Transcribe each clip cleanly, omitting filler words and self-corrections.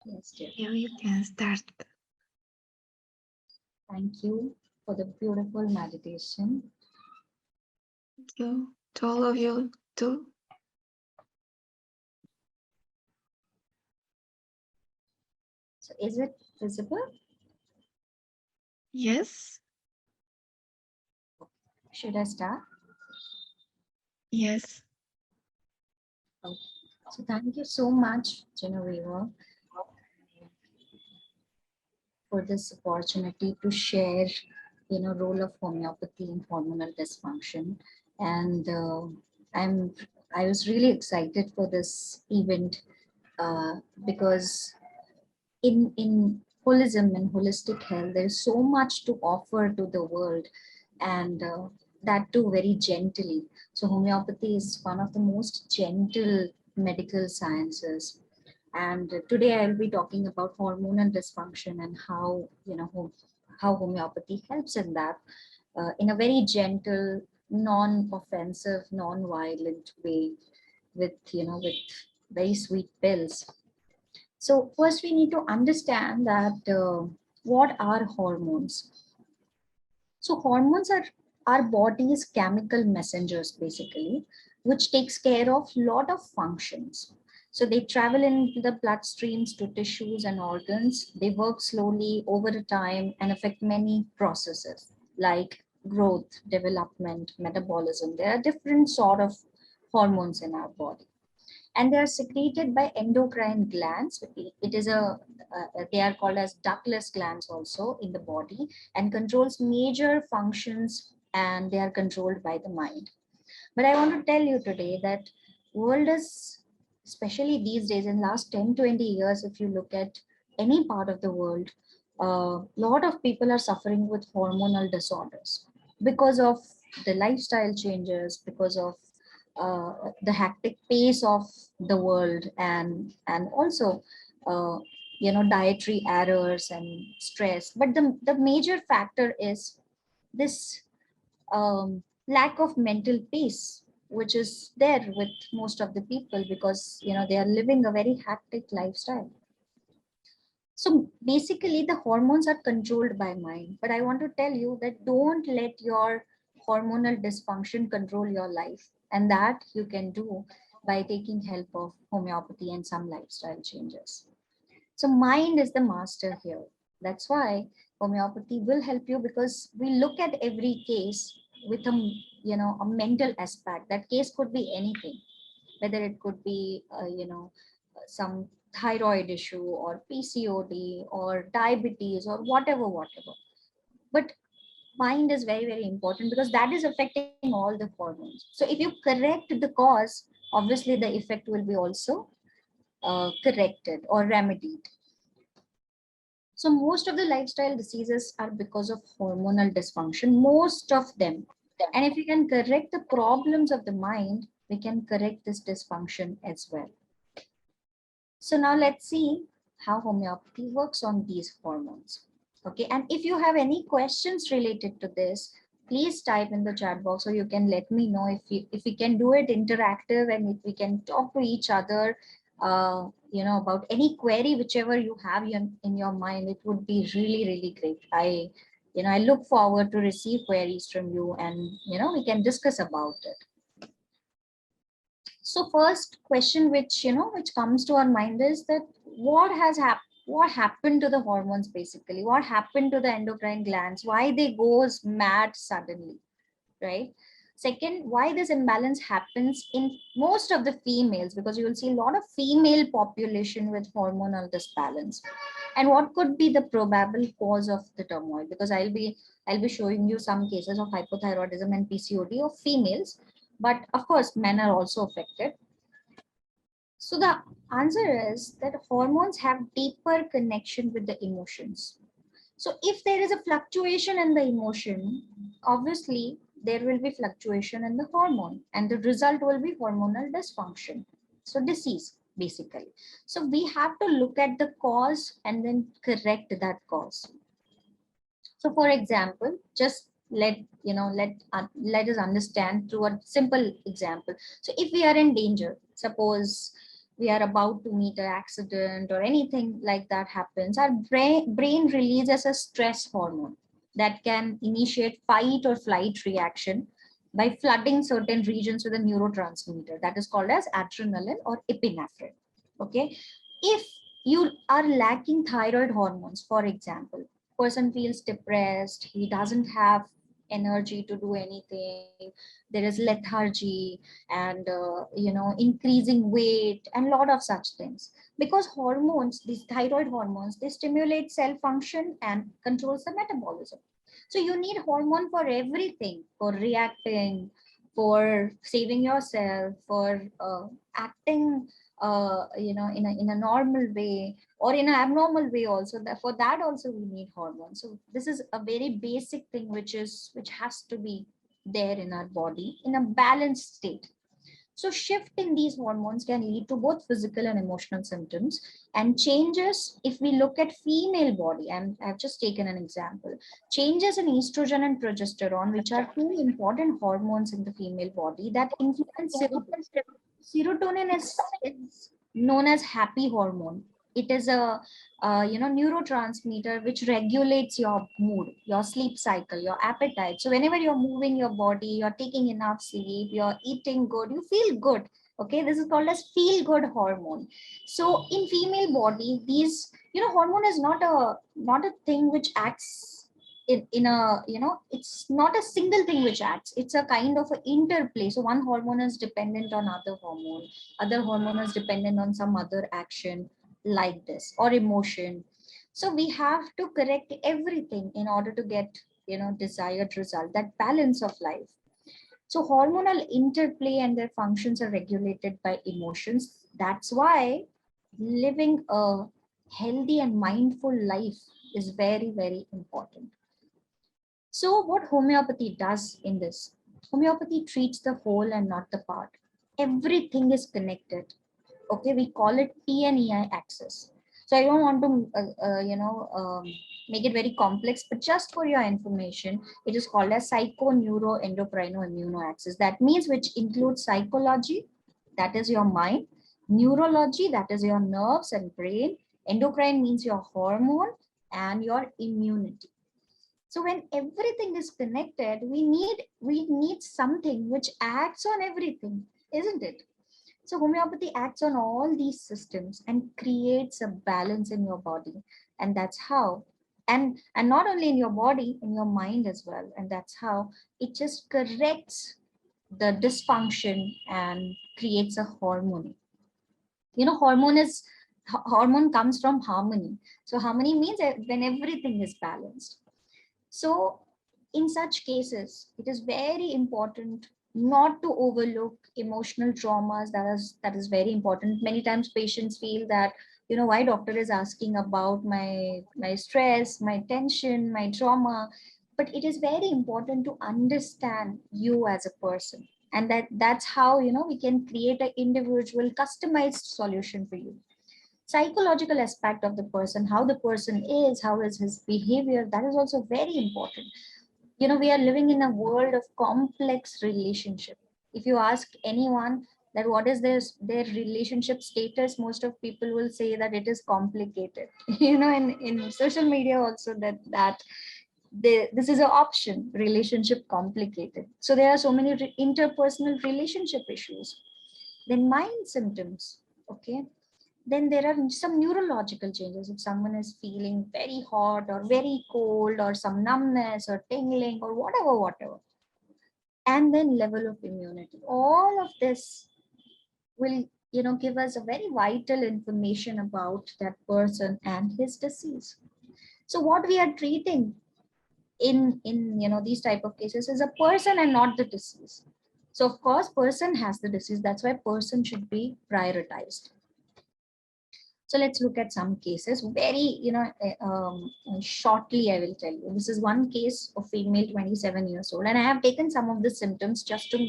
Yes, dear. Yeah, you can start. Thank you for the beautiful meditation. Thank you to all of you too. So, is it visible? Yes, Should I start? yes. Okay. So, thank you so much, Genevieve, for this opportunity to share, role of homeopathy in hormonal dysfunction. And I'm, I was really excited for this event uh, because in holism and holistic health, there is so much to offer to the world, and that too very gently. So homeopathy is one of the most gentle medical sciences, and today I'll be talking about hormonal dysfunction and how how homeopathy helps in that, in a very gentle, non-offensive, non-violent way, with with very sweet pills. So first we need to understand that what are hormones. So hormones are our body's chemical messengers basically, which takes care of lot of functions. So they travel into the bloodstreams to tissues and organs. They work slowly over time and affect many processes like growth, development, metabolism. There are different sort of hormones in our body, and they are secreted by endocrine glands. It is they are called as ductless glands also in the body, and controls major functions, and they are controlled by the mind. But I want to tell you today that world is, especially these days in last 10-20 years, if you look at any part of the world, a lot of people are suffering with hormonal disorders because of the lifestyle changes, because of the hectic pace of the world, and also uh, dietary errors and stress. But the major factor is this lack of mental peace, which is there with most of the people, because they are living a very hectic lifestyle. So basically the hormones are controlled by mind, but I want to tell you that don't let your hormonal dysfunction control your life, and that you can do by taking help of homeopathy and some lifestyle changes. So mind is the master here. That's why homeopathy will help you, because we look at every case with a mental aspect. That case could be anything, whether it could be some thyroid issue or PCOD or diabetes or whatever. But mind is very very important, because that is affecting all the hormones. So if you correct the cause, obviously the effect will be also corrected or remedied. So most of the lifestyle diseases are because of hormonal dysfunction, most of them. And if we can correct the problems of the mind, we can correct this dysfunction as well. So now let's see how homeopathy works on these hormones. Okay, and if you have any questions related to this, please type in the chat box, so you can let me know if we can do it interactive, and if we can talk to each other, about any query, whichever you have in your mind. It would be really really great. I look forward to receive queries from you, and we can discuss about it. So first question which comes to our mind is that what happened to the hormones, basically what happened to the endocrine glands, why they goes mad suddenly, right? Second, why this imbalance happens in most of the females, because you will see a lot of female population with hormonal disbalance, and what could be the probable cause of the turmoil, because I'll be showing you some cases of hypothyroidism and PCOD of females, but of course men are also affected. So the answer is that hormones have deeper connection with the emotions. So if there is a fluctuation in the emotion, obviously there will be fluctuation in the hormone, and the result will be hormonal dysfunction. So disease basically. So we have to look at the cause and then correct that cause. So for example, just let us understand through a simple example. So if we are in danger, suppose we are about to meet an accident or anything like that happens, our brain releases a stress hormone that can initiate fight or flight reaction by flooding certain regions with a neurotransmitter that is called as adrenaline or epinephrine. Okay. If you are lacking thyroid hormones, for example, person feels depressed, he doesn't have energy to do anything, there is lethargy and increasing weight and lot of such things, because hormones, these thyroid hormones, they stimulate cell function and controls the metabolism. So you need hormone for everything, for reacting, for saving yourself, for acting in a normal way or in an abnormal way also. That for that also we need hormones. So this is a very basic thing which has to be there in our body in a balanced state. So shift in these hormones can lead to both physical and emotional symptoms and changes. If we look at female body, and I've just taken an example, changes in estrogen and progesterone, which are two important hormones in the female body that influence serotonin. Serotonin is known as happy hormone. It is a neurotransmitter which regulates your mood, your sleep cycle, your appetite. So whenever you're moving your body, you're taking enough sleep, you're eating good, you feel good. Okay, this is called as feel good hormone. So in female body, these hormone is not a thing which acts in a it's not a single thing which acts, it's a kind of an interplay. So one hormone is dependent on other hormone is dependent on some other action, like this, or emotion. So we have to correct everything in order to get desired result, that balance of life. So hormonal interplay and their functions are regulated by emotions. That's why living a healthy and mindful life is very, very important. So what homeopathy does in this? Homeopathy treats the whole and not the part. Everything is connected. Okay, we call it TNEI axis. So I don't want to, make it very complex, but just for your information, it is called as psycho, neuro, endocrino, immuno axis. That means which includes psychology, that is your mind, neurology, that is your nerves and brain, endocrine means your hormone, and your immunity. So when everything is connected, we need something which acts on everything, isn't it? So homeopathy acts on all these systems and creates a balance in your body. And that's how, and not only in your body, in your mind as well. And that's how it just corrects the dysfunction and creates a harmony. Hormone comes from harmony. So harmony means when everything is balanced. So in such cases, it is very important not to overlook emotional traumas. That is very important. Many times patients feel that, why doctor is asking about my stress, my tension, my trauma. But it is very important to understand you as a person. And that's how we can create an individual customized solution for you. Psychological aspect of the person, how the person is, how is his behavior, that is also very important. We are living in a world of complex relationship. If you ask anyone that what is their relationship status, most of people will say that it is complicated. In social media also, this is an option, relationship complicated. So there are so many interpersonal relationship issues. Then mind symptoms. Okay, then there are some neurological changes. If someone is feeling very hot or very cold or some numbness or tingling or whatever. And then level of immunity. All of this will, give us a very vital information about that person and his disease. So what we are treating in these type of cases is a person and not the disease. So of course, person has the disease. That's why person should be prioritized. So let's look at some cases very, shortly. I will tell you. This is one case of female 27 years old, and I have taken some of the symptoms just to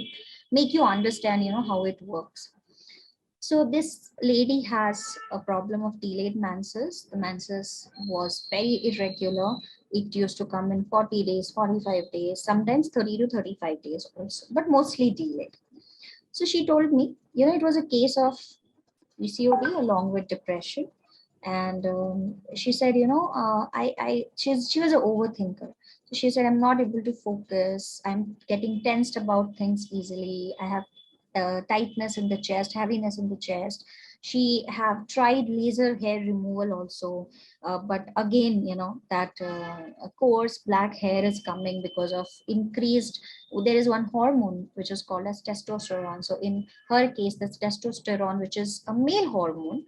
make you understand, how it works. So this lady has a problem of delayed menses. The menses was very irregular. It used to come in 40 days, 45 days, sometimes 30 to 35 days also, but mostly delayed. So she told me, it was a case of PCOD along with depression. And she said, she was an overthinker. So she said, I'm not able to focus. I'm getting tensed about things easily. I have tightness in the chest, heaviness in the chest. She have tried laser hair removal also, but again, that coarse black hair is coming because of increased. There is one hormone which is called as testosterone. So in her case, that's testosterone, which is a male hormone.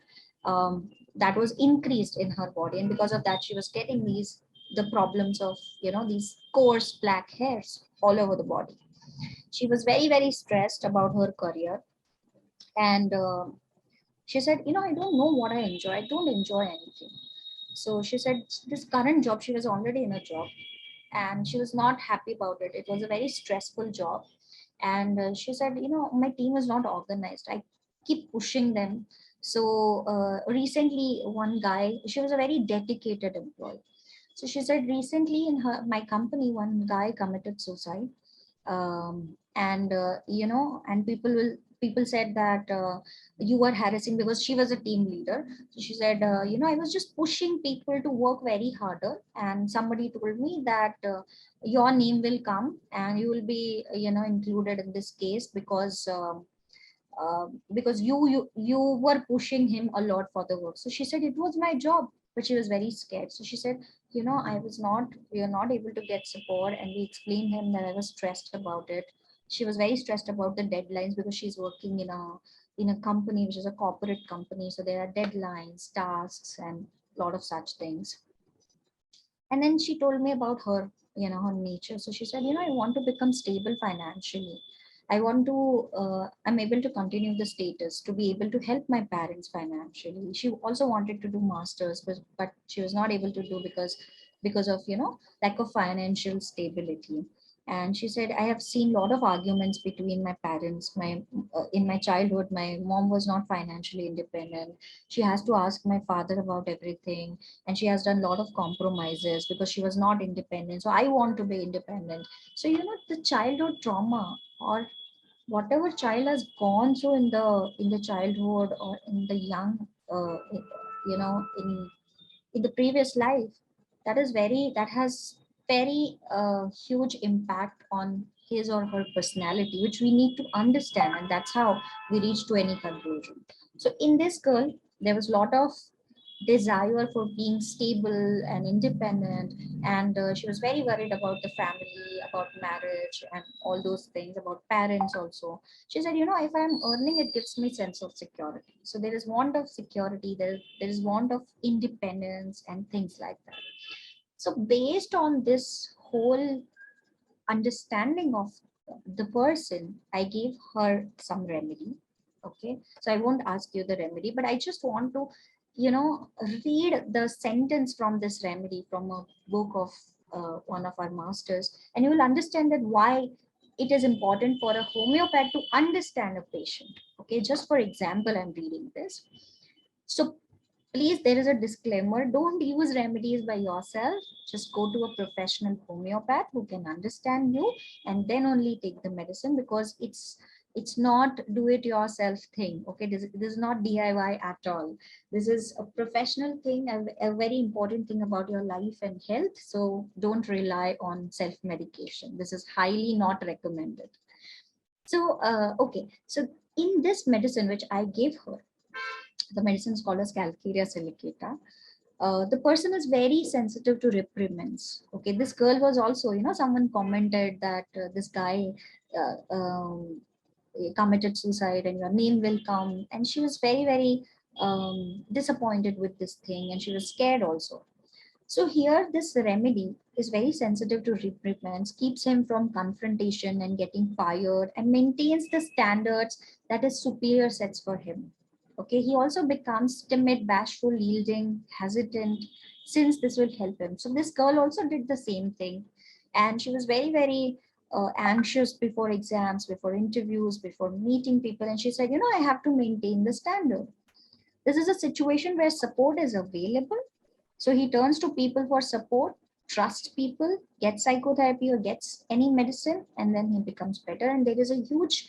That was increased in her body, and because of that she was getting the problems of these coarse black hairs all over the body. She was very very stressed about her career. And she said, I don't know what I enjoy. I don't enjoy anything. So she said this current job, she was already in a job and she was not happy about it. It was a very stressful job. And she said, my team is not organized. I keep pushing them. So recently one guy, she was a very dedicated employee. So she said recently in my company, one guy committed suicide. And and people said that you were harassing, because she was a team leader. So she said, I was just pushing people to work very harder, and somebody told me that your name will come and you will be included in this case, because you were pushing him a lot for the work. So she said it was my job, but she was very scared. So she said, we are not able to get support. And we explained him that I was stressed about it. She was very stressed about the deadlines, because she's working in a company which is a corporate company, so there are deadlines, tasks, and a lot of such things. And then she told me about her nature. So she said, I want to become stable financially. I want to I'm able to continue the status, to be able to help my parents financially. She also wanted to do masters, but she was not able to do because of lack of financial stability. And she said, I have seen a lot of arguments between my parents. My In my childhood, my mom was not financially independent. She has to ask my father about everything, and she has done a lot of compromises because she was not independent. So I want to be independent. So the childhood trauma, or whatever child has gone through in the childhood, or in the young, in the previous life, that has very huge impact on his or her personality, which we need to understand, and that's how we reach to any conclusion. So in this girl, there was a lot of desire for being stable and independent. And she was very worried about the family, about marriage, and all those things, about parents also. She said, if I'm earning, it gives me sense of security. So there is want of security, there is want of independence and things like that. So based on this whole understanding of the person, I gave her some remedy. Okay, so I won't ask you the remedy, but I just want to, read the sentence from this remedy from a book of one of our masters, and you will understand that why it is important for a homeopath to understand a patient. Okay, just for example, I'm reading this. So please, there is a disclaimer. Don't use remedies by yourself. Just go to a professional homeopath who can understand you, and then only take the medicine, because it's not do it yourself thing. Okay, this is not DIY at all. This is a professional thing, a very important thing about your life and health. So don't rely on self medication. This is highly not recommended. So okay, so in this medicine which I gave her, the medicine is called as Calcarea silicata. The person is very sensitive to reprimands. Okay, this girl was also, someone commented that this guy committed suicide and your name will come. And she was very, very disappointed with this thing, and she was scared also. So here, this remedy is very sensitive to reprimands, keeps him from confrontation and getting fired, and maintains the standards that his superior sets for him. Okay, he also becomes timid, bashful, yielding, hesitant, since this will help him. So this girl also did the same thing, and she was very, very anxious before exams, before interviews, before meeting people, and she said, I have to maintain the standard. This is a situation where support is available, so he turns to people for support, trusts people, gets psychotherapy or gets any medicine, and then he becomes better. And there is a huge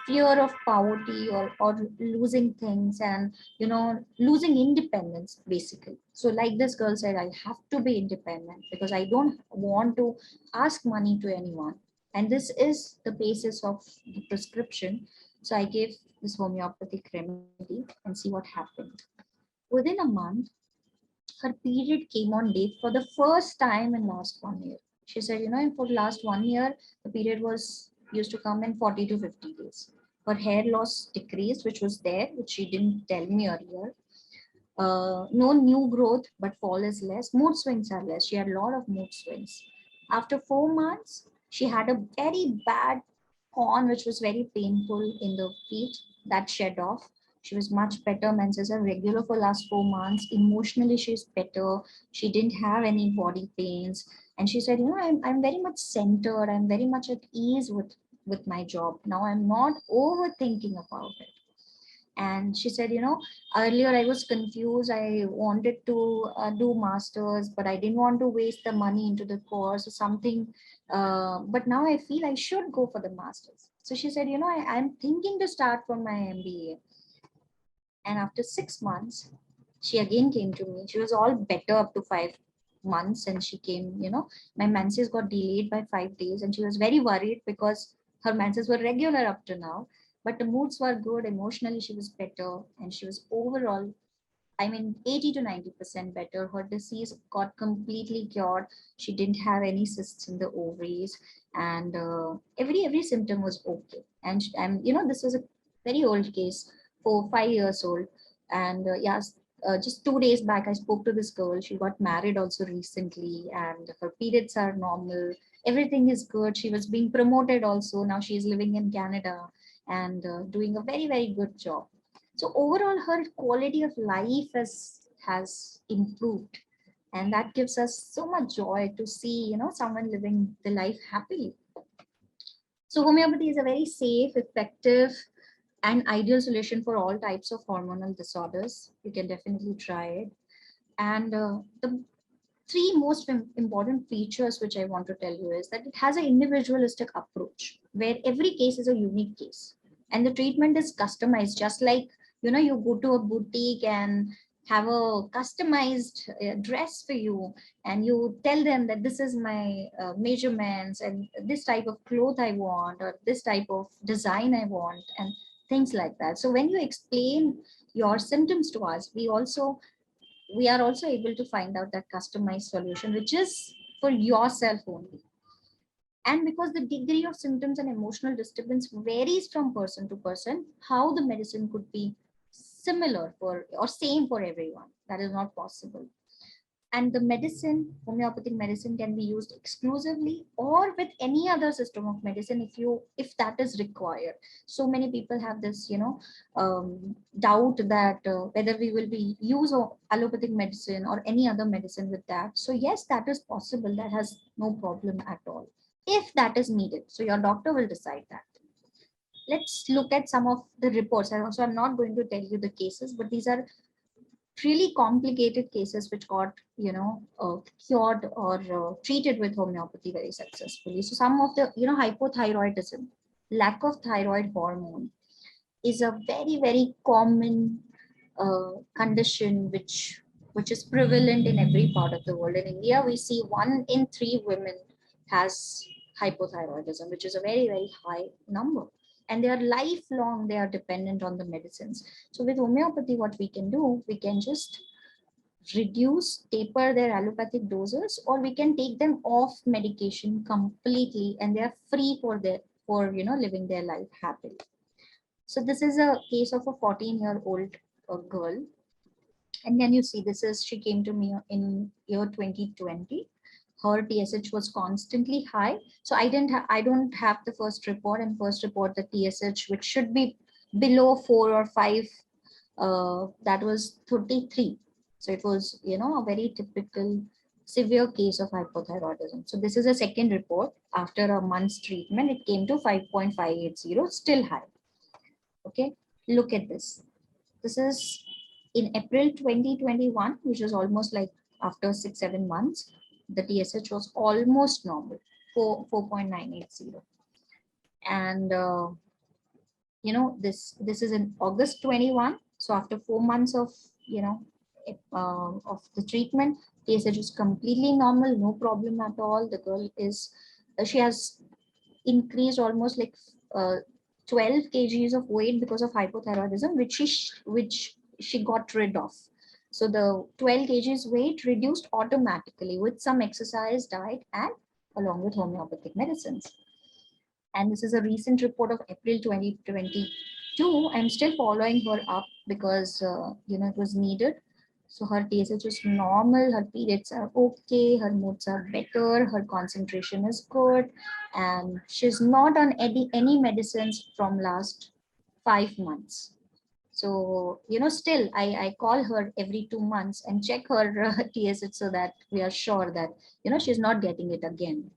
fear of poverty or losing things, and losing independence basically. So like this girl said, I have to be independent because I don't want to ask money to anyone, and this is the basis of the prescription. So I gave this homeopathic remedy and see what happened. Within a month, her period came on date for the first time in last 1 year. She said, for the last 1 year, the period was used to come in 40 to 50 days. Her hair loss decreased, which was there, which she didn't tell me earlier. No new growth, but fall is less. Mood swings are less. She had a lot of mood swings. After 4 months, she had a very bad corn, which was very painful in the feet. That shed off. She was much better. Menses are regular for last 4 months. Emotionally, she's better. She didn't have any body pains. And she said, I'm very much centered. I'm very much at ease with my job. Now I'm not overthinking about it. And she said, earlier I was confused. I wanted to do masters, but I didn't want to waste the money into the course or something. But now I feel I should go for the masters. So she said, I'm thinking to start for my MBA. And after 6 months, she again came to me. She was all better up to 5 months. And she came, my menses got delayed by 5 days. And she was very worried because her menses were regular up to now. But the moods were good. Emotionally, she was better. And she was overall, 80 to 90% better. Her disease got completely cured. She didn't have any cysts in the ovaries. And every symptom was okay. And this was a very old case, 4 5 years old. And yes, just 2 days back, I spoke to this girl. She got married also recently, and her periods are normal. Everything is good. She was being promoted also. Now she is living in Canada and doing a very, very good job. So overall, her quality of life has improved, and that gives us so much joy to see, someone living the life happily. So homeopathy is a very safe, effective, and ideal solution for all types of hormonal disorders. You can definitely try it. And the three most important features which I want to tell you is that it has an individualistic approach where every case is a unique case, and the treatment is customized, just like you go to a boutique and have a customized dress for you, and you tell them that this is my measurements and this type of cloth I want, or this type of design I want, and things like that. So when you explain your symptoms to us, we are also able to find out that customized solution which is for yourself only. And because the degree of symptoms and emotional disturbance varies from person to person, how the medicine could be similar for or same for everyone, that is not possible. And the medicine, homeopathic medicine, can be used exclusively or with any other system of medicine if that is required. So many people have this doubt that whether we will be use of allopathic medicine or any other medicine with that. So yes, that is possible. That has no problem at all if that is needed. So your doctor will decide that. Let's look at some of the reports. And also, I'm not going to tell you the cases, but these are really complicated cases which got cured or treated with homeopathy very successfully. So some of the hypothyroidism, lack of thyroid hormone, is a very, very common condition which is prevalent in every part of the world. In India, we see 1 in 3 women has hypothyroidism, which is a very, very high number. And they are lifelong, they are dependent on the medicines. So with homeopathy, what we can do, we can just reduce, taper their allopathic doses, or we can take them off medication completely, and they are free for living their life happily. So this is a case of a 14-year-old girl. And then you see, she came to me in year 2020. Her TSH was constantly high. So I don't have the first report, and first report the TSH, which should be below 4 or 5, that was 33. So it was, a very typical severe case of hypothyroidism. So this is a second report. After a month's treatment, it came to 5.580, still high. Okay, look at this. This is in April 2021, which is almost like after 6-7 months. The TSH was almost normal, 4.980. And this is in August 21. So after 4 months of, of the treatment, TSH is completely normal, no problem at all. The girl is, she has increased almost like uh, 12 kgs of weight because of hypothyroidism, which she got rid of. So the 12 kgs weight reduced automatically with some exercise, diet, and along with homeopathic medicines. And this is a recent report of April 2022. I'm still following her up because it was needed. So her TSH is normal, her periods are okay, her moods are better, her concentration is good, and she's not on any medicines from last 5 months. So still I call her every 2 months and check her TSH so that we are sure that she's not getting it again.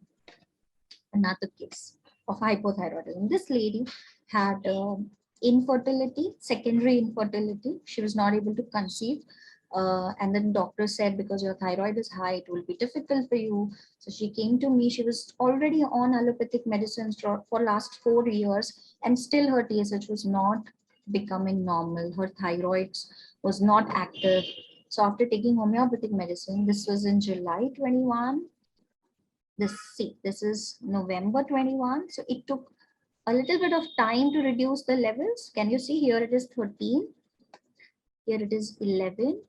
Another case of hypothyroidism. This lady had infertility, secondary infertility. She was not able to conceive. And then doctor said, because your thyroid is high, it will be difficult for you. So she came to me. She was already on allopathic medicines for last 4 years, and still her TSH was not becoming normal. Her thyroid was not active. So after taking homeopathic medicine, this was in July 21, this is November 21. So it took a little bit of time to reduce the levels. Can you see here it is 13, here it is 11,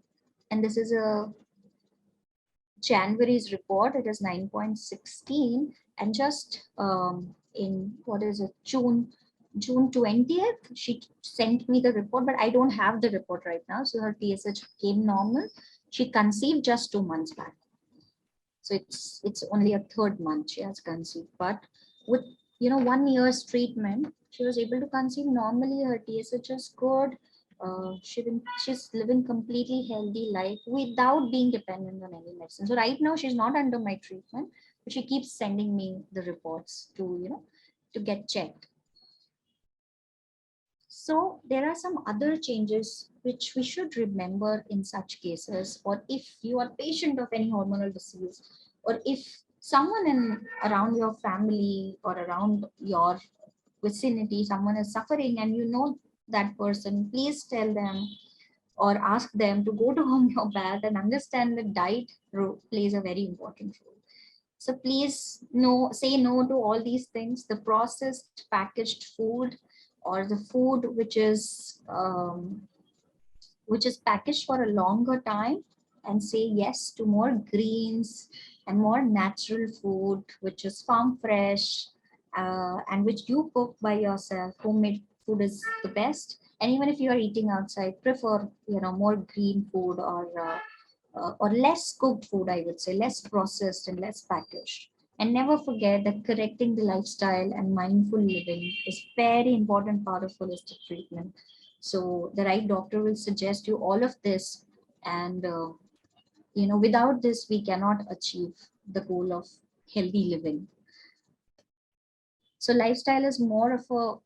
and this is a January's report, it is 9.16, and just in what is it, June 20th, she sent me the report, but I don't have the report right now. So her TSH came normal. She conceived just 2 months back. So it's only a third month she has conceived, but with 1 year's treatment, she was able to conceive normally. Her TSH is good. She's living completely healthy life without being dependent on any medicine. So right now she's not under my treatment, but she keeps sending me the reports to get checked. So there are some other changes which we should remember in such cases, or if you are patient of any hormonal disease, or if someone around your family or around your vicinity, someone is suffering and you know that person, please tell them or ask them to go to homeopath and understand that diet plays a very important role. So please say no to all these things, the processed packaged food, or the food which is packaged for a longer time, and say yes to more greens and more natural food, which is farm fresh, and which you cook by yourself. Homemade food is the best. And even if you are eating outside, prefer more green food, or less cooked food, I would say, less processed and less packaged. And never forget that correcting the lifestyle and mindful living is very important part of holistic treatment. So the right doctor will suggest you all of this, and without this, we cannot achieve the goal of healthy living. So lifestyle is more of a,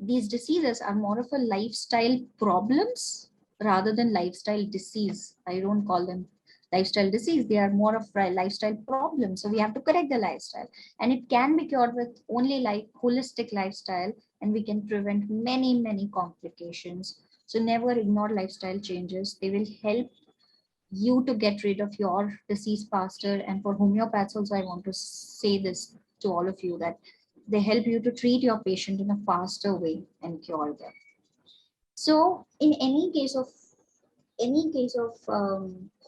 these diseases are more of a lifestyle problems rather than lifestyle disease. I don't call them lifestyle disease. They are more of a lifestyle problem. So we have to correct the lifestyle, and it can be cured with only like holistic lifestyle, and we can prevent many, many complications. So never ignore lifestyle changes. They will help you to get rid of your disease faster. And for homeopaths also, I want to say this to all of you, that they help you to treat your patient in a faster way and cure them. So in any case of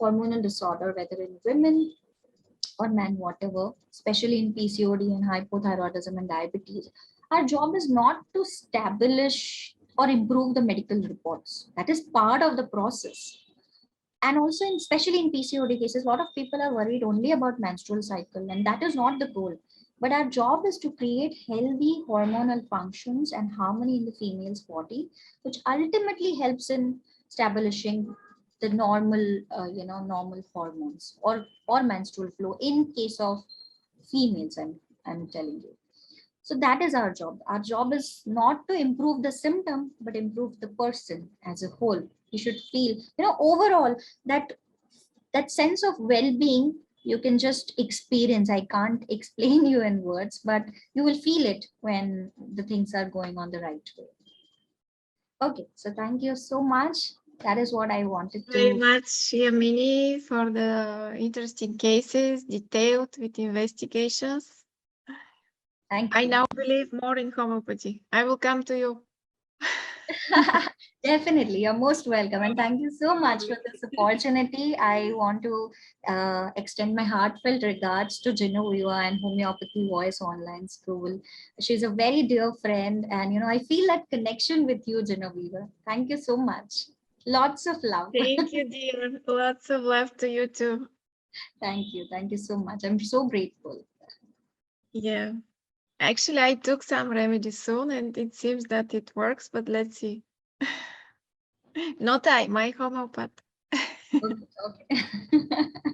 hormonal disorder, whether in women or men, whatever, especially in PCOD and hypothyroidism and diabetes, our job is not to establish or improve the medical reports. That is part of the process. And also, especially in PCOD cases, a lot of people are worried only about menstrual cycle, and that is not the goal. But our job is to create healthy hormonal functions and harmony in the female's body, which ultimately helps in establishing the normal hormones, or menstrual flow in case of females. I'm telling you. So that is our job. Our job is not to improve the symptom, but improve the person as a whole. You should feel, overall, that sense of well-being you can just experience. I can't explain you in words, but you will feel it when the things are going on the right way. Okay, so thank you so much. That is what I wanted Very to. much, Yamini, for the interesting cases, detailed with investigations. Thank I you. now believe more in homeopathy. I will come to you. Definitely, you're most welcome. And thank you so much for this opportunity. I want to extend my heartfelt regards to Genevieve and Homeopathy Voice Online School. She's a very dear friend. And, I feel that connection with you, Genevieve. Thank you so much. Lots of love. Thank you, dear. Lots of love to you too. Thank you. Thank you so much. I'm so grateful. Yeah. Actually, I took some remedies soon and it seems that it works, but let's see. Not I, my homeopath. Okay. Okay.